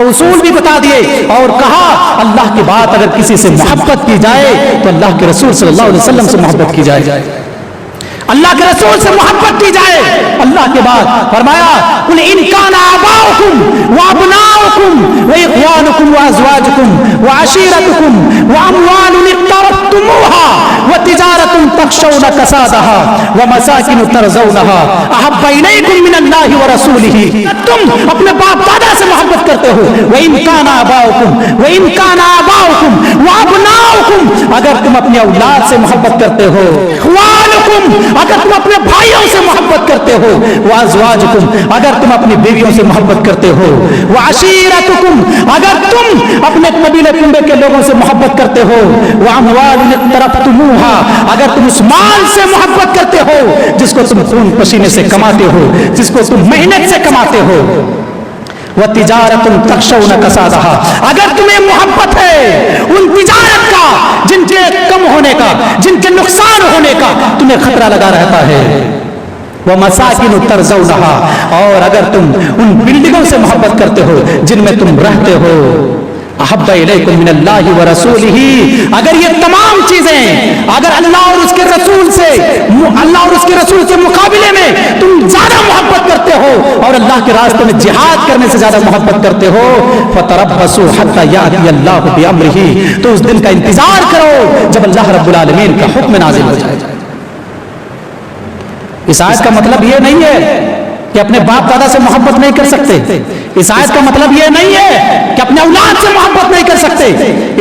اصول بھی بتا دیے اور کہا اللہ کے بعد اگر کسی سے محبت کی جائے تو اللہ کے رسول صلی اللہ علیہ وسلم سے محبت کی جائے، اللہ کے رسول سے محبت کی جائے۔ اللہ کے بعد فرمایا قل ان کان آباؤکم وابناؤکم واخوانکم وازواجکم وعشیرتکم واموال اقترفتموها وتجارۃ تخشون کسادها ومساکن ترضونها احب الیکم من اللہ ورسولہ۔ تم اپنے باپ دادا سے محبت کرتے ہو، وان کان آباؤکم وابناؤکم، اگر تم اپنی اولاد سے محبت کرتے ہو، اخوانکم اگر تم اپنے بھائیوں سے محبت کرتے ہو، وازواجکم اگر تم اپنی بیویوں سے محبت کرتے ہو، وعشیرتکم اگر تم اپنے قبیلے کنبے کے لوگوں سے محبت کرتے ہو، واموال اقترفتموها اگر تم اس مال سے محبت کرتے ہو جس کو تم خون پسینے سے کماتے ہو، جس کو تم محنت سے کماتے ہو، وتجارۃ تخشون کسادها اگر تمہیں محبت ہے ان تجارت کا جن کے کم ہونے کا، جن کے نقصان ہونے کا تمہیں خطرہ لگا رہتا ہے، ومساکن ترضونها اور اگر تم ان بلڈنگوں سے محبت کرتے ہو جن میں تم رہتے ہو، احب الیکم من اللہ ورسولہ اگر یہ تمام چیزیں اگر اللہ اور اس کے رسول سے مقابلے میں تم زیادہ محبت کرتے ہو اور اللہ کے راستے میں جہاد کرنے سے زیادہ محبت کرتے ہو، فتربصوا حتی یأتی اللہ بامرہ تو اس دن کا انتظار کرو جب اللہ رب العالمین کا حکم نازل ہو جائے۔ اس آیت کا مطلب یہ نہیں ہے کہ اپنے باپ دادا سے محبت نہیں کر سکتے، اس آیت کا مطلب یہ نہیں ہے کہ اپنے اولاد سے محبت نہیں کر سکتے،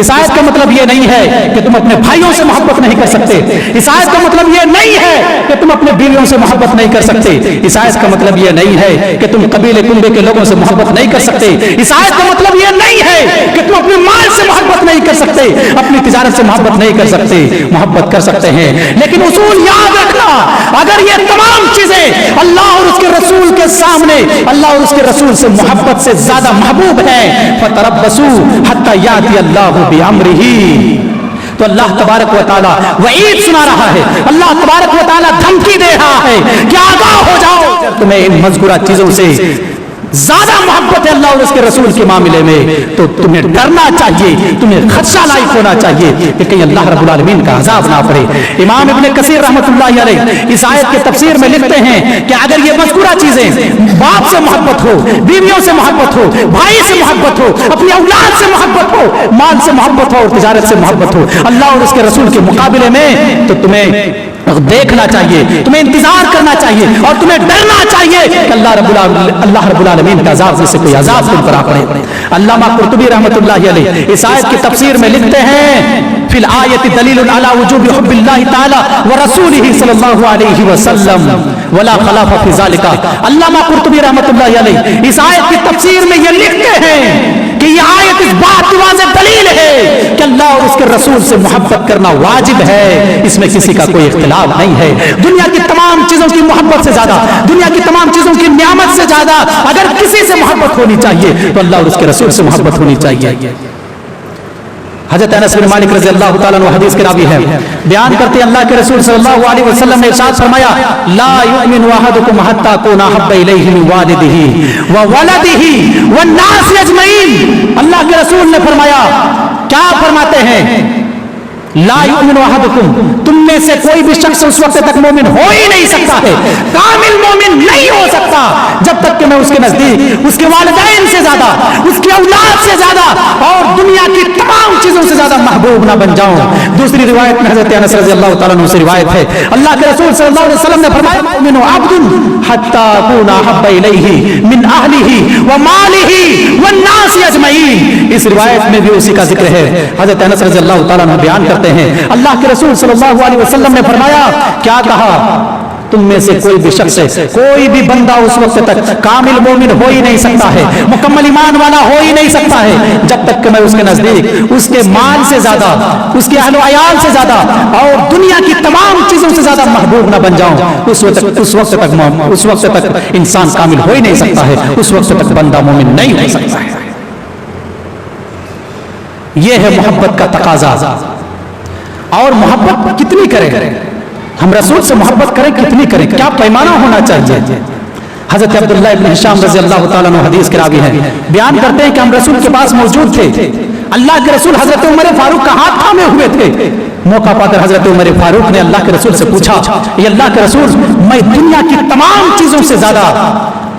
اس آیت کا مطلب یہ نہیں ہے کہ تم اپنے بھائیوں سے محبت نہیں کر سکتے، اس آیت کا مطلب یہ نہیں ہے کہ تم اپنے بیویوں سے محبت نہیں کر سکتے، اس آیت کا مطلب یہ نہیں ہے کہ تم قبیلے کنبے کے لوگوں سے محبت نہیں کر سکتے، اس آیت کا مطلب یہ نہیں ہے کہ تم اپنے مال سے محبت نہیں کر سکتے، اپنی تجارت سے محبت نہیں کر سکتے، محبت کر سکتے ہیں، لیکن اصول یاد رکھنا اگر یہ تمام چیزیں اللہ اور اس کے رسول کے سامنے اللہ اور اس کے رسول سے محبت سے زیادہ محبوب ہے، فتربصوا حتی یأتی اللہ بامرہ تو اللہ تبارک و تعالیٰ وعید سنا رہا ہے، اللہ تبارک و تعالیٰ دھمکی دے رہا ہے کہ آگاہ ہو جاؤ، تمہیں ان مذکورہ چیزوں سے زیادہ محبت ہے اللہ اور اس کے رسول کے معاملے میں تو تمہیں ڈرنا چاہیے، تمہیں خدشہ لاحق ہونا چاہیے کہ کہیں اللہ رب العالمین کا عذاب نہ پڑے۔ امام ابن کثیر رحمۃ اللہ علیہ اس آیت کے تفسیر میں لکھتے ہیں کہ اگر یہ مذکورہ چیزیں باپ سے محبت ہو، بیویوں سے محبت ہو، بھائی سے محبت ہو، اپنی اولاد سے محبت ہو، مال سے محبت ہو اور تجارت سے محبت ہو اللہ اور اس کے رسول کے مقابلے میں تو تمہیں دیکھنا چاہیے، تمہیں انتظار کرنا چاہیے اور تمہیں ڈرنا چاہیے کہ اللہ رب العالمین کا عذاب میں سے کوئی عذاب تم پر آ پڑے۔ علامہ قرطبی رحمۃ اللہ علیہ اس آیت کی تفسیر میں لکھتے ہیں فی الآیت دلیل علی وجوب حب اللہ تعالی ورسولہ صلی اللہ علیہ وسلم ولا خلاف فی ذلک۔ علامہ قرطبی رحمۃ اللہ علیہ اس آیت کی تفسیر میں یہ لکھتے ہیں کہ یہ آیت اس بات کی واضح دلیل ہے کہ اللہ اور اس کے رسول سے محبت کرنا واجب ہے، اس میں کسی کا کوئی اختلاف نہیں ہے۔ دنیا کی تمام چیزوں کی محبت سے زیادہ، دنیا کی تمام چیزوں کی نعمت سے زیادہ اگر کسی سے محبت ہونی چاہیے تو اللہ اور اس کے رسول سے محبت ہونی چاہیے۔ حضرت انس بن مالک رضی اللہ تعالیٰ عنہ حدیث کے راوی ہیں، بیان کرتے ہیں اللہ کے رسول صلی اللہ علیہ وسلم نے ارشاد فرمایا لا یؤمن احدکم حتی اکون احب الیہ من والدہ وولدہ والناس اجمعین۔ اللہ کے رسول نے فرمایا، کیا فرماتے ہیں؟ لا یؤمن احدکم، تم میں سے کوئی بھی شخص اس وقت تک مومن ہو ہی نہیں سکتا ہے، کامل مومن نہیں ہو سکتا جب تک کہ میں اس کے نزدیک اس کے والدین سے زیادہ، اس کی اولاد سے زیادہ اور دنیا کی تمام چیزوں سے زیادہ محبوب نہ بن جاؤں۔ دوسری روایت میں حضرت انس رضی اللہ تعالیٰ عنہ سے روایت ہے، اللہ کے رسول صلی اللہ علیہ وسلم نے فرمایا المؤمن عبد حتی اکون احب الیہ من اہلہ ومالہ والناس اجمعین۔ اس روایت میں بھی اسی کا ذکر ہے۔ حضرت انس رضی اللہ تعالیٰ عنہ بیان کرتے ہیں اللہ کے رسول صلی اللہ علیہ وسلم نے فرمایا، کیا کہا؟ تم میں سے کوئی بھی شخص، کوئی بھی بندہ اس وقت تک کامل مومن ہو ہی نہیں سکتا ہے، مکمل ایمان والا ہو ہی نہیں سکتا ہے جب تک کہ میں اس کے نزدیک اس کے مال سے زیادہ، اس کے اہل و عیال سے زیادہ اور دنیا کی تمام چیزوں سے زیادہ محبوب نہ بن جاؤں۔ اس وقت تک انسان کامل ہو ہی نہیں سکتا ہے، اس وقت تک بندہ مومن نہیں ہو سکتا ہے۔ یہ ہے محبت کا تقاضا۔ اور محبت کتنی کریں؟ ہم رسول سے محبت کریں کتنی کریں؟ کیا پیمانہ ہونا چاہیے؟ حضرت عبداللہ ابن ہشام رضی اللہ تعالیٰ عنہ حدیث کے راوی ہیں، بیان کرتے ہیں کہ ہم رسول کے پاس موجود تھے، اللہ کے رسول حضرت عمر فاروق کا ہاتھ تھامے ہوئے تھے۔ موقع پا کر حضرت عمر فاروق نے اللہ کے رسول سے پوچھا، یہ اللہ کے رسول، میں دنیا کی تمام چیزوں سے زیادہ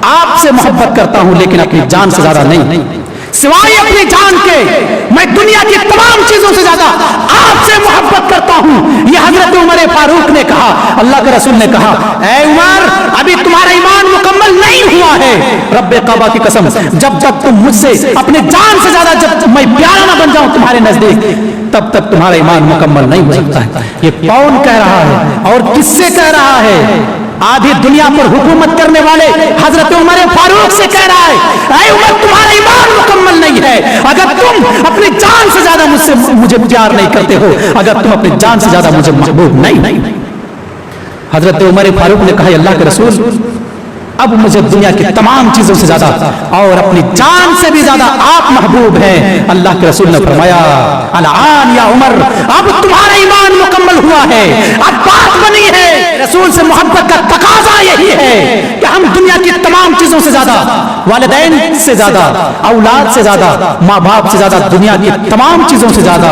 آپ سے محبت کرتا ہوں لیکن اپنی جان سے زیادہ نہیں، سوائے اپنی جان کے میں دنیا کی تمام چیزوں سے زیادہ آپ سے محبت کرتا ہوں۔ یہ حضرت عمر فاروق نے کہا، اللہ کے رسول نے کہا، اے عمر ابھی تمہارا ایمان مکمل نہیں ہوا ہے، رب کعبہ کی قسم جب تک تم مجھ سے اپنے جان سے زیادہ جب میں پیارا نہ بن جاؤں تمہارے نزدیک تب تک تمہارا ایمان مکمل نہیں ہو سکتا ہے۔ یہ کون کہہ رہا ہے اور کس سے کہہ رہا ہے؟ آدھی دنیا پر حکومت کرنے والے حضرت عمر فاروق سے کہہ رہا ہے، اے عمر تمہارا ایمان مکمل نہیں ہے، اگر تم اپنی جان سے زیادہ مجھے پیار نہیں کرتے ہو، اگر تم اپنی جان سے زیادہ مجھے محبوب نہیں۔ حضرت عمر فاروق نے کہا، اللہ کے رسول اب مجھے دنیا کی تمام چیزوں سے زیادہ اور اپنی جان سے بھی زیادہ آپ محبوب ہیں۔ اللہ کے رسول نے فرمایا، الآن یا عمر اب تمہارا ایمان مکمل ہوا ہے، اب بات بنی ہے۔ رسول سے محبت کا تقاضا یہی ہے کہ ہم دنیا کی تمام چیزوں سے زیادہ، والدین سے زیادہ، اولاد سے زیادہ، ماں باپ سے زیادہ، دنیا کی تمام چیزوں سے زیادہ،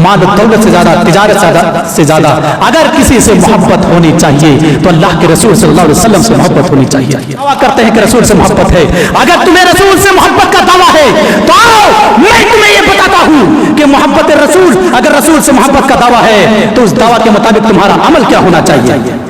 مال و دولت سے زیادہ، تجارت سے زیادہ اگر کسی سے محبت ہونی چاہیے تو اللہ کے رسول صلی اللہ علیہ وسلم سے محبت ہونی چاہیے۔ دعویٰ کرتے ہیں کہ رسول سے محبت ہے، اگر تمہیں رسول سے محبت کا دعویٰ ہے تو آؤ میں تمہیں یہ بتاتا ہوں کہ محبت رسول، اگر رسول سے محبت کا دعویٰ ہے تو اس دعویٰ کے مطابق تمہارا عمل کیا ہونا چاہیے۔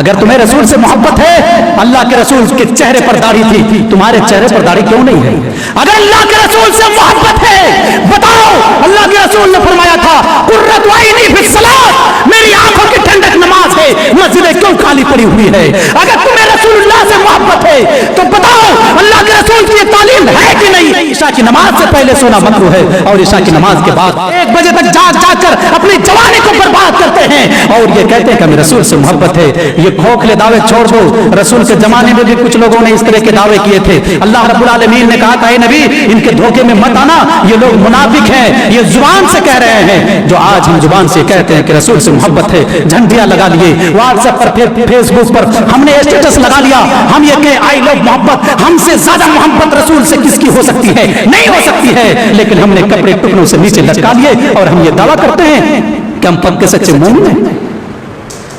اگر تمہیں رسول سے محبت ہے، اللہ کے رسول کے چہرے پر داڑھی تھی، تمہارے چہرے پر داڑھی کیوں نہیں ہے؟ اگر اللہ کے رسول سے محبت ہے بتاؤ، اللہ کے رسول نے فرمایا تھا، قرۃ عینی فی الصلاۃ، میری آنکھوں کی ٹھنڈک نماز ہے، مسجدیں کیوں خالی پڑی ہوئی ہے؟ اگر تمہیں رسول اللہ سے محبت ہے تو بتاؤ اللہ کے رسول کی یہ تعلیم ہے کہ نہیں؟ عشاء کی نماز سے پہلے سونا مکروہ ہے اور عشاء کی نماز کے بعد 1 بجے تک جاگ کر اپنی جوانی کو برباد کرتے ہیں اور یہ کہتے ہیں کہ ہمیں رسول سے محبت ہے۔ یہ کھوکھلے دعوے چھوڑ دو، رسول کے زمانے میں بھی کچھ لوگوں نے اس طرح کے دعوے کیے تھے۔ اللہ رب العالمین نے کہا کہ اے نبی ان کے دھوکے میں مت آنا، یہ لوگ منافق ہیں، یہ زبان سے کہہ رہے ہیں جو آج ہم زبان سے کہتے ہیں کہ رسول سے محبت ہے، جھنڈیاں لگا لیے، واٹس ایپ پر، فیس بک پر ہم نے اسٹیٹس لگا لیا، ہم یہ کہ آئی لو محبت، ہم سے زیادہ محبت رسول سے کس کی ہو سکتی ہے؟ نہیں ہو سکتی ہے، لیکن ہم نے کپڑے ٹکنوں سے نیچے لٹکا لیے اور ہم یہ دعویٰ کرتے ہیں کہ ہم پکے سچے مومن ہیں۔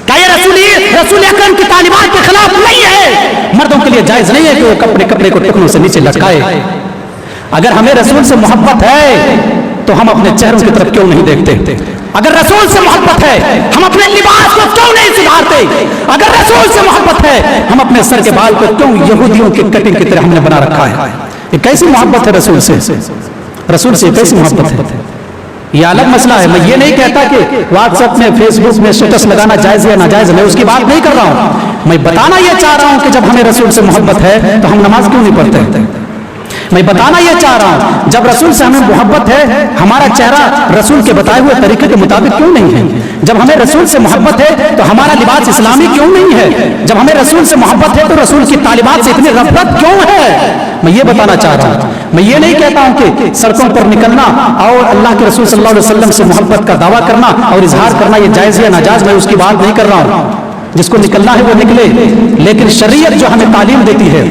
کیا یہ رسول اکرم کی تعلیمات کے خلاف نہیں ہے؟ مردوں کے لیے جائز نہیں ہے کہ وہ کپڑے کو ٹکنوں سے نیچے لٹکائے۔ اگر ہمیں رسول سے محبت ہے تو ہم اپنے چہروں کی طرف کیوں نہیں دیکھتے؟ اگر رسول سے محبت ہے ہم اپنے لباس کو کیوں نہیں سدھارتے؟ اگر رسول سے محبت ہے ہم اپنے سر کے بال کو کیوں یہودیوں کی کٹنگ کی طرح ہم نے بنا رکھا ہے؟ یہ کیسی محبت ہے رسول سے؟ رسول سے کیسی محبت ہے؟ یہ الگ مسئلہ ہے۔ میں یہ نہیں کہتا کہ واٹس ایپ میں، فیس بک میں اسٹیٹس لگانا جائز ہے ناجائز ہے، میں اس کی بات نہیں کر رہا ہوں۔ میں بتانا یہ چاہ رہا ہوں کہ جب ہمیں رسول سے محبت ہے تو ہم نماز کیوں نہیں پڑھتے؟ میں بتانا یہ چاہ رہا ہوں جب رسول سے ہمیں محبت ہے ہمارا چہرہ رسول کے بتائے ہوئے طریقے کے مطابق کیوں نہیں ہے؟ جب ہمیں رسول سے محبت ہے تو ہمارا لباس اسلامی کیوں نہیں ہے؟ جب ہمیں رسول سے محبت ہے تو رسول کی تعلیمات سے اتنی غفلت کیوں ہے؟ میں یہ بتانا چاہ رہا ہوں۔ میں یہ نہیں کہتا ہوں کہ سڑکوں پر نکلنا اور اللہ کے رسول صلی اللہ علیہ وسلم سے محبت کا دعویٰ کرنا اور اظہار کرنا یہ جائز یا ناجائز، میں اس کی بات نہیں کر رہا ہوں۔ جس کو نکلنا ہے وہ نکلے، لیکن شریعت جو ہمیں تعلیم دیتی ہے،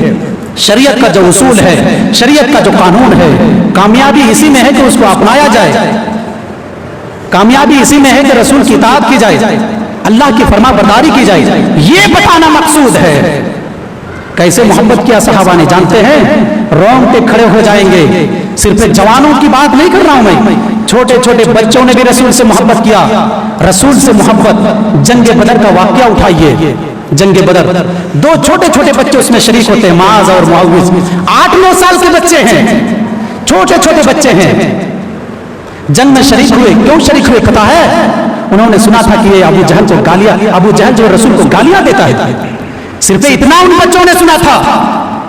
شریعت کا جو اصول ہے، شریعت کا جو قانون ہے، کامیابی اسی میں ہے کہ اس کو اپنایا جائے، کامیابی اسی میں ہے کہ رسول کی اطاعت کی جائے، اللہ کی فرما برداری کی جائے، یہ بتانا مقصود ہے۔ کیسے محبت کیا صحابہ نے جانتے ہیں؟ رونگٹے کھڑے ہو جائیں گے۔ صرف جوانوں کی بات نہیں کر رہا ہوں میں، چھوٹے چھوٹے بچوں نے بھی رسول سے محبت کیا۔ رسول سے محبت، جنگ بدر کا واقعہ اٹھائیے، جنگ بدر 2 چھوٹے چھوٹے بچے اس میں شریک ہوتے ہیں، معاذ اور معوذ، 8-9 سال کے بچے ہیں، چھوٹے چھوٹے بچے ہیں، جنگ میں شریک ہوئے۔ کیوں شریک ہوئے پتہ ہے؟ انہوں نے سنا تھا کہ یہ ابو جہل کو گالیاں، ابو جہل جو رسول کو گالیاں دیتا ہے، صرف اتنا ان بچوں نے سنا تھا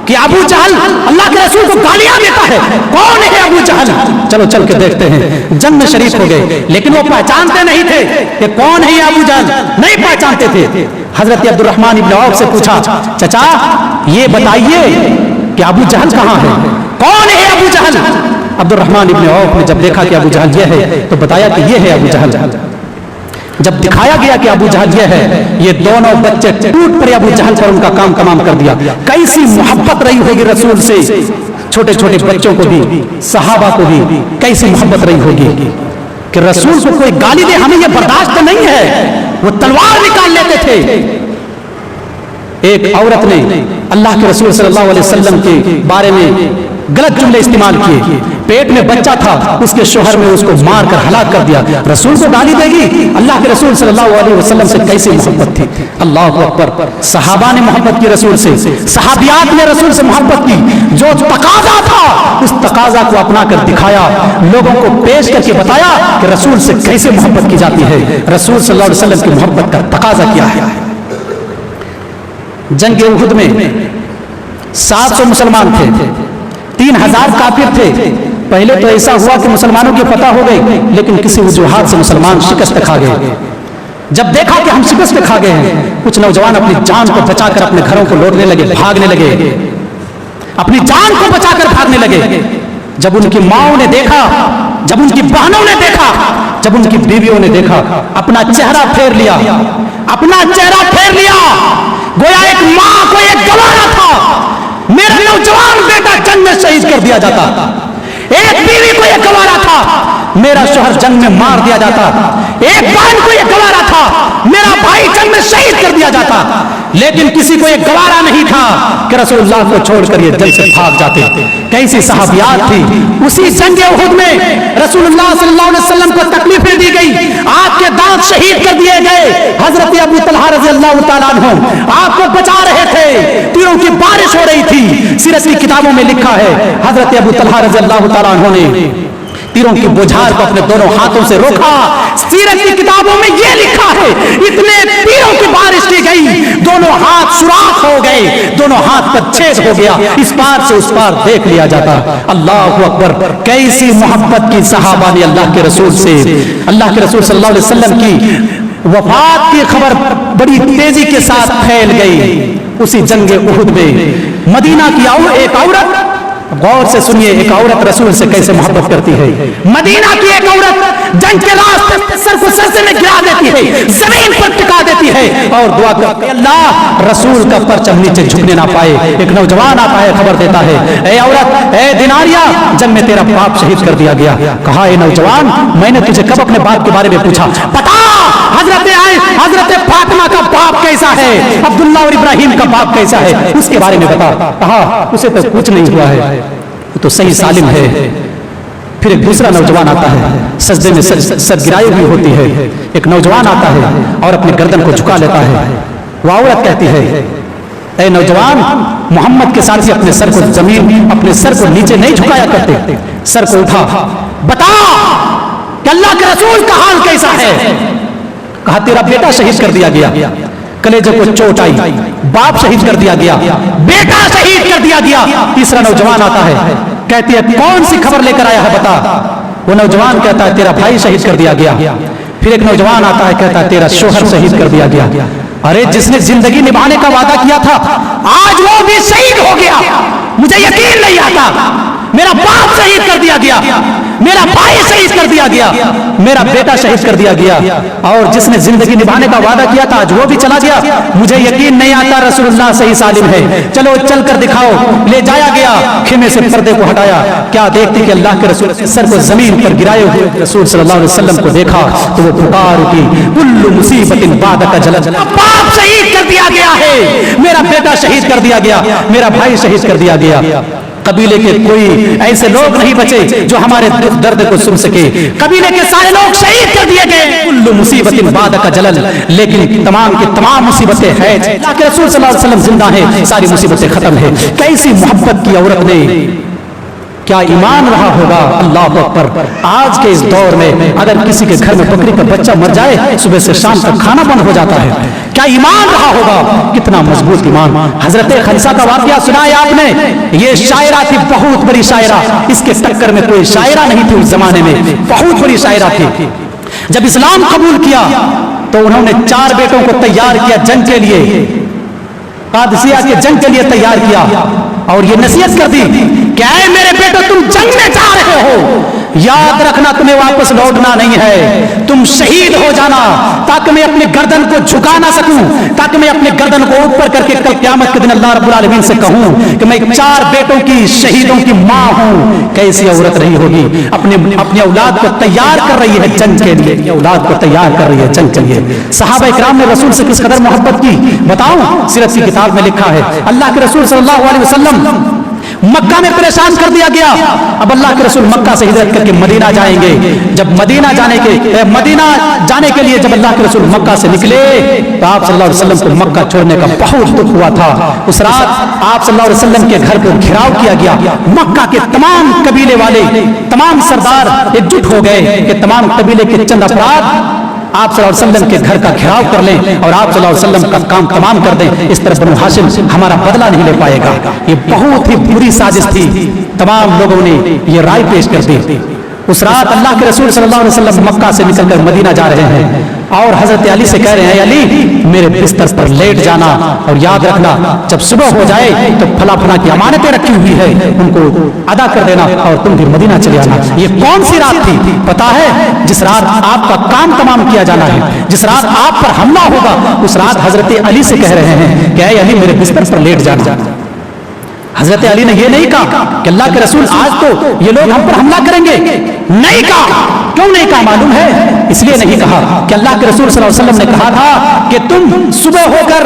کہ ابو جہل اللہ کے رسول کو گالیاں دیتا ہے۔ کون ہے ابو جہل؟ چلو چل کے دیکھتے ہیں۔ جنگ میں شریک ہو گئے، لیکن وہ پہچانتے نہیں تھے کہ کون ہے یہ ابو جہل، نہیں پہچانتے تھے۔ حضرت عبد الرحمن ابن عوف سے پوچھا، چچا یہ بتائیے کہ ابو جہل کہاں ہے؟ کون ہے ابو جہل؟ عبد الرحمن ابن عوف نے جب دیکھا کہ ابو جہل یہ ہے تو بتایا کہ یہ ہے ابو جہل۔ जब दिखाया गया कि अबू जहल ये है, ये दोनों बच्चे टूट पड़े अबू जहल पर, उनका काम तमाम कर दिया। कैसी मोहब्बत रही होगी रसूल से, छोटे छोटे बच्चों को भी, सहाबा को भी कैसी मोहब्बत रही होगी कि रसूल को कोई गाली दे हमें ये बर्दाश्त नहीं है, वो तलवार निकाल लेते थे। एक औरत ने अल्लाह के रसूल सल्लल्लाहु अलैहि वसल्लम के बारे में गलत जुमले इस्तेमाल किए, पेट में बच्चा था, उसके शोहर में उसको मार कर हलाक कर दिया। रसूल को गाली देगी? अल्लाह के रसूल सल्लल्लाहु अलैहि वसल्लम से कैसी मोहब्बत थी। अल्लाह अकबर। सहाबा ने मोहब्बत की रसूल से, सहाबियात ने रसूल से मोहब्बत की। जो तकाजा था उस तकाजा को अपना कर दिखाया, लोगों को पेश करके बताया कि रसूल से कैसे मोहब्बत की जाती है। रसूल सल्लल्लाहु अलैहि वसल्लम की मोहब्बत का तकाजा क्या है। जंग उहुद में 700 मुसलमान थे, 3000 काफिर थे। पहले तो ऐसा हुआ कि मुसलमानों की फतह हो गई, लेकिन किसी वजूहात से मुसलमान शिकस्त खा गए। जब देखा कि हम शिकस्त खा गए हैं, कुछ नौजवान अपनी जान को बचाकर अपने घरों को लौटने लगे, भागने लगे, अपनी जान को बचाकर भागने लगे। जब उनकी माओं ने देखा, जब उनकी बहनों ने देखा, जब उनकी बीवियों ने देखा, अपना चेहरा फेर लिया, अपना चेहरा फेर लिया। गोया एक मां को एक गवारा था, मेरा नौजवान बेटा जंग में शहीद कर दिया जाता। एक बीवी को एक गवारा था, मेरा शोहर जंग में मार दिया जाता। एक बहन को एक गवारा था, मेरा भाई जंग में शहीद कर दिया जाता। लेकिन किसी को एक गवारा नहीं था कि रसूलुल्लाह को छोड़कर ये जंग से भाग जाते। कैसी सहाबियात थी। उसी जंग उहुद में रसूलुल्लाह सल्लल्लाहु अलैहि वसल्लम को तकलीफें दी गई, आपके दांत शहीद कर दिए गए। हजरत अबू तलहा रज़ियल्लाहु ताला अन्हु आपको बचा रहे थे, तीरों की बारिश हो रही थी। सीरत की किताबों में लिखा है हजरत अबू तलहा रज़ियल्लाहु ताला अन्हु ने तीरों की बोझार को अपने दोनों हाथों से रोका। सीरत की किताबों में यह लिखा है इतने तीरों की बारिश की गई, दोनों हाथ सुराख हो गए, दोनों हाथ पर छेद हो गया, इस पार से उस पार देख लिया जाता। अल्लाह अकबर। कैसी मोहब्बत की सहाबा ने अल्लाह के रसूल से। अल्लाह के रसूल सल्लल्लाहु अलैहि वसल्लम की वफात की खबर बड़ी तेजी के साथ फैल गई उसी जंग उहुद में। मदीना की एक औरत, गौर से सुनिए, एक औरत रसूल से कैसे मोहब्बत करती है। मदीना की एक औरत जंग के रास्ते सर को सजदे में गिरा देती है, जमीन पर टिका देती है और दुआ करती है अल्लाह रसूल का परचम नीचे झुकने ना पाए। एक नौजवान आता है, खबर देता है, ए औरत, ए दिनारिया, जंग में तेरा बाप शहीद कर दिया गया। कहा, ए नौजवान, मैंने तुझे कब अपने बाप के बारे में पूछा? बता, हजरत फातिमा का बाप कैसा है, अब्दुल्ला और इब्राहिम का बाप कैसा है, उसके बारे में बता। कहा, उसे तो कुछ नहीं हुआ है, तो सही सालिम है। फिर एक दूसरा नौजवान आता है, सजदे में सर गिराई हुई होती है। एक नौजवान आता है और अपनी गर्दन को झुका लेता है। वह औरत कहती है, ए नौजवान, मोहम्मद के साथी अपने सर को जमीन, अपने सर को नीचे नहीं झुकाया करते, सर को उठा, बता कि अल्लाह के रसूल का हाल कैसा है। कहा, तेरा बेटा शहीद कर दिया गया, कलेजे को चोट आई, बाप शहीद कर दिया गया, बेटा शहीद कर दिया गया। तीसरा नौजवान आता है, कहती है, कौन सी खबर लेकर आया है, बता। वो नौजवान कहता है, तेरा भाई शहीद कर दिया गया। फिर एक नौजवान आता है, कहता है, तेरा शोहर शहीद कर दिया गया। अरे, जिसने जिंदगी निभाने का वादा किया था आज वो भी शहीद हो गया। मुझे यकीन नहीं आता, मेरा बाप शहीद कर दिया गया, मेरा भाई शहीद कर दिया गया, मेरा बेटा शहीद कर दिया गया, और जिसने जिंदगी निभाने का वादा किया था आज वो भी चला गया। मुझे यकीन नहीं आता रसूलुल्लाह सही सालिम है, चलो चल कर दिखाओ। ले जाया गया, खेमे से पर्दे को हटाया, क्या देखती कि अल्लाह के रसूल सर को जमीन पर गिराए हुए रसूल सल्लल्लाहु अलैहि वसल्लम को देखा तो वो पुकार उठी, कुल्लु मुसीबतिन बादका जलल। बाप शहीद कर दिया गया है, मेरा बेटा शहीद कर दिया गया, मेरा भाई शहीद कर दिया गया। कबीले के कोई ऐसे लोग नहीं बचे जो हमारे दुख दर्द को सुन सके। कबीले के सारे लोग शहीद कर दिए गए। कुल्लु मुसीबतिन बादका जलल, लेकिन तमाम की तमाम मुसीबतें हैं, अल्लाह के रसूल सल्लल्लाहु अलैहि वसल्लम जिंदा है, सारी मुसीबतें खत्म है। कैसी मोहब्बत की औरत ने, क्या ईमान रहा होगा। अल्लाह अकबर। आज के इस दौर में अगर किसी के घर में बकरी का बच्चा मर जाए, सुबह से शाम तक खाना बंद हो जाता है, क्या ईमान रहा होगा। कितना मजबूत ईमान। हजरत खलीसा का वाकया सुना है आपने, ये शायरा थी, बहुत बड़ी शायरा, इसके टक्कर में कोई शायरा नहीं थी उस जमाने में, बहुत बड़ी शायरा थी। जब इस्लाम कबूल किया तो उन्होंने 4 बेटों को तैयार किया जंग के लिए, कादसिया के जंग के लिए तैयार किया, और ये नसीहत कर दी, क्या है मेरे बेटो, तुम जंग में जा रहे हो, याद रखना तुम्हें वापस लौटना नहीं है, तुम शहीद हो जाना ताकि मैं अपनी गर्दन को झुका ना सकूं, ताकि मैं अपने गर्दन को ऊपर करके कल क़यामत के दिन अल्लाह रब्बुल आलमीन से कहूं कि मैं 4 बेटों की शहीदों की मां हूं। कैसी औरत रही होगी, अपने औलाद को तैयार कर रही है जंग के लिए, औलाद को तैयार कर रही है जंग के लिए। सहाबा इकराम ने रसूल से किस कदर मोहब्बत की बताऊं, सीरत की किताब में लिखा है। अल्लाह के रसूल सल्लल्लाहु अलैहि वसल्लम मक्का में परेशान कर दिया गया, अब अल्लाह के रसूल मक्का से हिजरत करके मदीना जाएंगे। जब मदीना जाने के लिए जब अल्लाह के रसूल मक्का से निकले तो आप सल्लल्लाहु अलैहि वसल्लम को मक्का छोड़ने का बहुत दुख हुआ था। उस रात आप सल्लल्लाहु अलैहि वसल्लम के घर को घेराव किया गया। मक्का के तमाम कबीले वाले, तमाम सरदार एकजुट हो गए कि तमाम कबीले के चंद अपराध आप सल्लल्लाहु अलैहि वसल्लम के घर का घेराव कर लें और आप सल्लल्लाहु अलैहि वसल्लम का काम तमाम कर दें। इस तरह बनु हाशिम हमारा बदला नहीं ले पाएगा। ये बहुत ही बुरी साजिश थी। तमाम लोगों ने ये राय पेश कर दी। उस रात अल्लाह के रसूल सल्लल्लाहु अलैहि वसल्लम मक्का से निकलकर मदीना जा रहे हैं और हजरत अली से कह रहे हैं, अली मेरे बिस्तर पर लेट जाना और याद रखना जब सुबह हो जाए तो फला फला की अमानतें रखी हुई है उनको अदा कर देना और तुम भी मदीना चले आना। ये कौन सी रात थी पता है? जिस रात आपका काम तमाम किया जाना है, जिस रात आप पर हमला होगा, उस रात हजरत अली से कह रहे हैं कि अली मेरे बिस्तर पर लेट जाना। हजरत अली ने ये नहीं कहा कि अल्लाह के रसूल आज तो ये लोग हम पर हमला करेंगे, नहीं कहा। क्यों नहीं कहा मालूम है? इसलिए नहीं कहा कि अल्लाह के रसूल सल्लल्लाहु अलैहि वसल्लम ने कहा था कि तुम सुबह होकर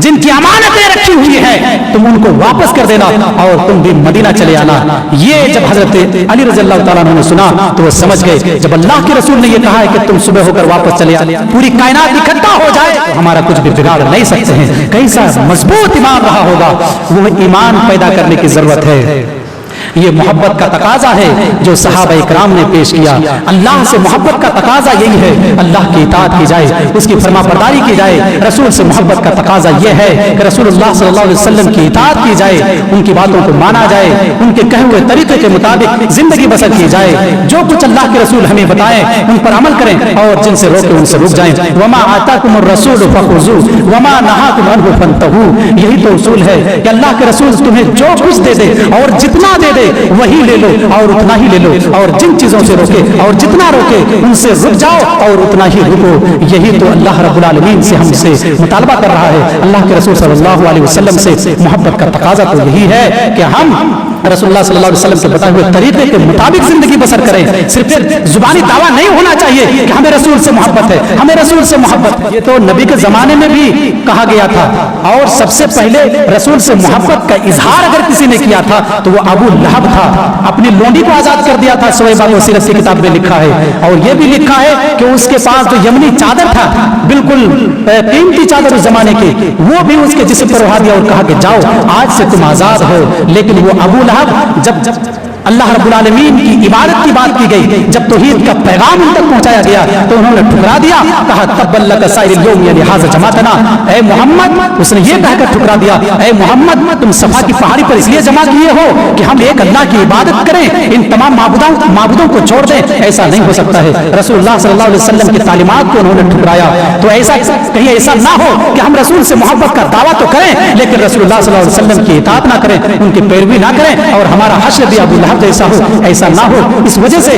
जिनकी अमानतें रखी हुई है तुम उनको वापस कर देना और तुम भी मदीना चले आना। ये जब हजरत अली रज़ियल्लाहु ताला अन्हु ने सुना तो वो समझ गए जब अल्लाह के रसूल ने ये कहा है कि तुम सुबह होकर वापस चले आना, पूरी कायनात इकट्ठा हो जाए तो हमारा कुछ भी बिगाड़ नहीं सकते हैं। कैसा मजबूत ईमान रहा होगा, वो ईमान पैदा करने की जरूरत है। ये मोहब्बत का तकाजा है जो सहाबा इकराम ने पेश किया। अल्लाह से मोहब्बत का तकाजा यही है, अल्लाह की इताअत की जाए, उसकी फरमाबरदारी की जाए। रसूल से मोहब्बत का तकाजा यह है कि रसूलुल्लाह सल्लल्लाहु अलैहि वसल्लम की इताअत की जाए, उनकी बातों को माना जाए, उनके कहे हुए तरीके के मुताबिक जिंदगी बसर की जाए। जो कुछ अल्लाह के रसूल हमें बताएं उन पर अमल करें और जिनसे रोके उनसे रुक जाएं। वमा आताकुमुर रसूल फखुजू वमा नहाकुम अन्हु फंतहू। यही तो उसूल है कि अल्लाह के रसूल तुम्हें जो कुछ दे दे और जितना दे दे वही ले लो और उतना ही ले लो, और जिन चीजों से रोके और जितना रोके उनसे रुक जाओ और उतना ही रुको। यही तो अल्लाह रब्बुल आलमीन से हमसे मुतालबा कर रहा है। अल्लाह के रसूल सल्लल्लाहु अलैहि वसल्लम से मोहब्बत का तकाजा तो यही है कि हम रसूलुल्लाह सल्लल्लाहु अलैहि वसल्लम के बताए हुए तरीके के मुताबिक जिंदगी बसर करें। सिर्फ जुबानी दावा नहीं होना चाहिए कि हमें रसूल से मोहब्बत है, हमें रसूल से मोहब्बत है। ये तो नबी के जमाने में भी कहा गया था और सबसे पहले रसूल से मोहब्बत का इजहार अगर किसी ने किया था तो वो अबू लहब था। अपनी लोंडी को आजाद कर दिया था, सुवैबा को सीरत की किताब में लिखा है। और ये भी लिखा है कि उसके पास जो यमनी चादर था, बिल्कुल कीमती चादर उस जमाने की, वो भी उसके जिस्म पर उड़ा दिया और कहा कि जाओ आज से तुम आजाद हो। लेकिन वो अबू लहब जब अल्लाह रब्बुल आलमीन की इबादत की बात की गई, जब तौहीद का पैगाम उन तक पहुंचाया गया तो उन्होंने ठुकरा दिया। कहा तब्बल्लक साइरिल यौम या लिहाज़ा जमातना, ऐ मोहम्मद, उसने ये कहकर ठुकरा दिया, ऐ मोहम्मद तुम सफा की पहाड़ी पर इसलिए जमा किए हो कि हम एक अल्लाह की इबादत करें, इन तमाम माबूदों को छोड़ दें। ऐसा नहीं हो सकता है। रसूलुल्लाह सल्लल्लाहु अलैहि वसल्लम की तालीमात को उन्होंने ठुकराया। तो ऐसा कहीं ऐसा ना हो कि हम रसूल से मोहब्बत का दावा तो करें लेकिन रसूलुल्लाह सल्लल्लाहु अलैहि वसल्लम की इताअत ना करें, उनकी पैरवी ना करें और हमारा हश्र भी अबू लहब जैसा हो, ऐसा ना हो। इस वजह से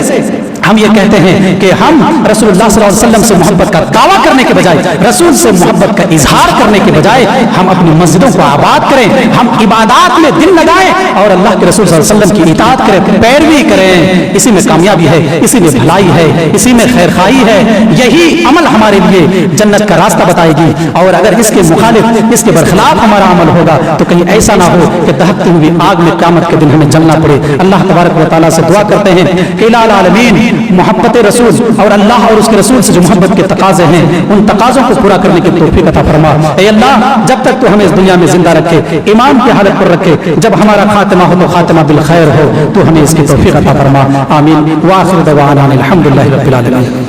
हम ये कहते हैं कि हम रसूलुल्लाह सल्लल्लाहु अलैहि वसल्लम से मोहब्बत का दावा करने के बजाय, रसूल से मोहब्बत का इजहार करने के बजाय हम अपनी मस्जिदों को आबाद करें, हम इबादत में दिल लगाएं और अल्लाह के रसूल सल्लल्लाहु अलैहि वसल्लम की इताअत करें, पैरवी करें। इसी में कामयाबी है, इसी में भलाई है, इसी में खैरखाई है। यही अमल हमारे लिए जन्नत का रास्ता बताएगी। और अगर इसके मुखालिफ, इसके बरखिलाफ हमारा अमल होगा तो कहीं ऐसा ना हो कि दहकती हुई आग में क़यामत के दिन हमें जलना पड़े। अल्लाह तबारक व तआला से दुआ करते हैं इलाल आलमीन मोहब्बत रसूल और अल्लाह और उसके रसूल से जो मोहब्बत के तकाजे हैं उन तकाजों को पूरा करने की तौफीक अता फरमा। ऐ अल्लाह जब तक तू हमें इस दुनिया में जिंदा रखे, ईमान की हालत पर रखे, जब हमारा खातिमा हो तो खातिमा बिल खैर हो, तो हमें इसकी तौफीक अता फरमा। आमीन। व आखिर दवाना अनिल हम्दुलिल्लाहि रब्बिल आलमीन।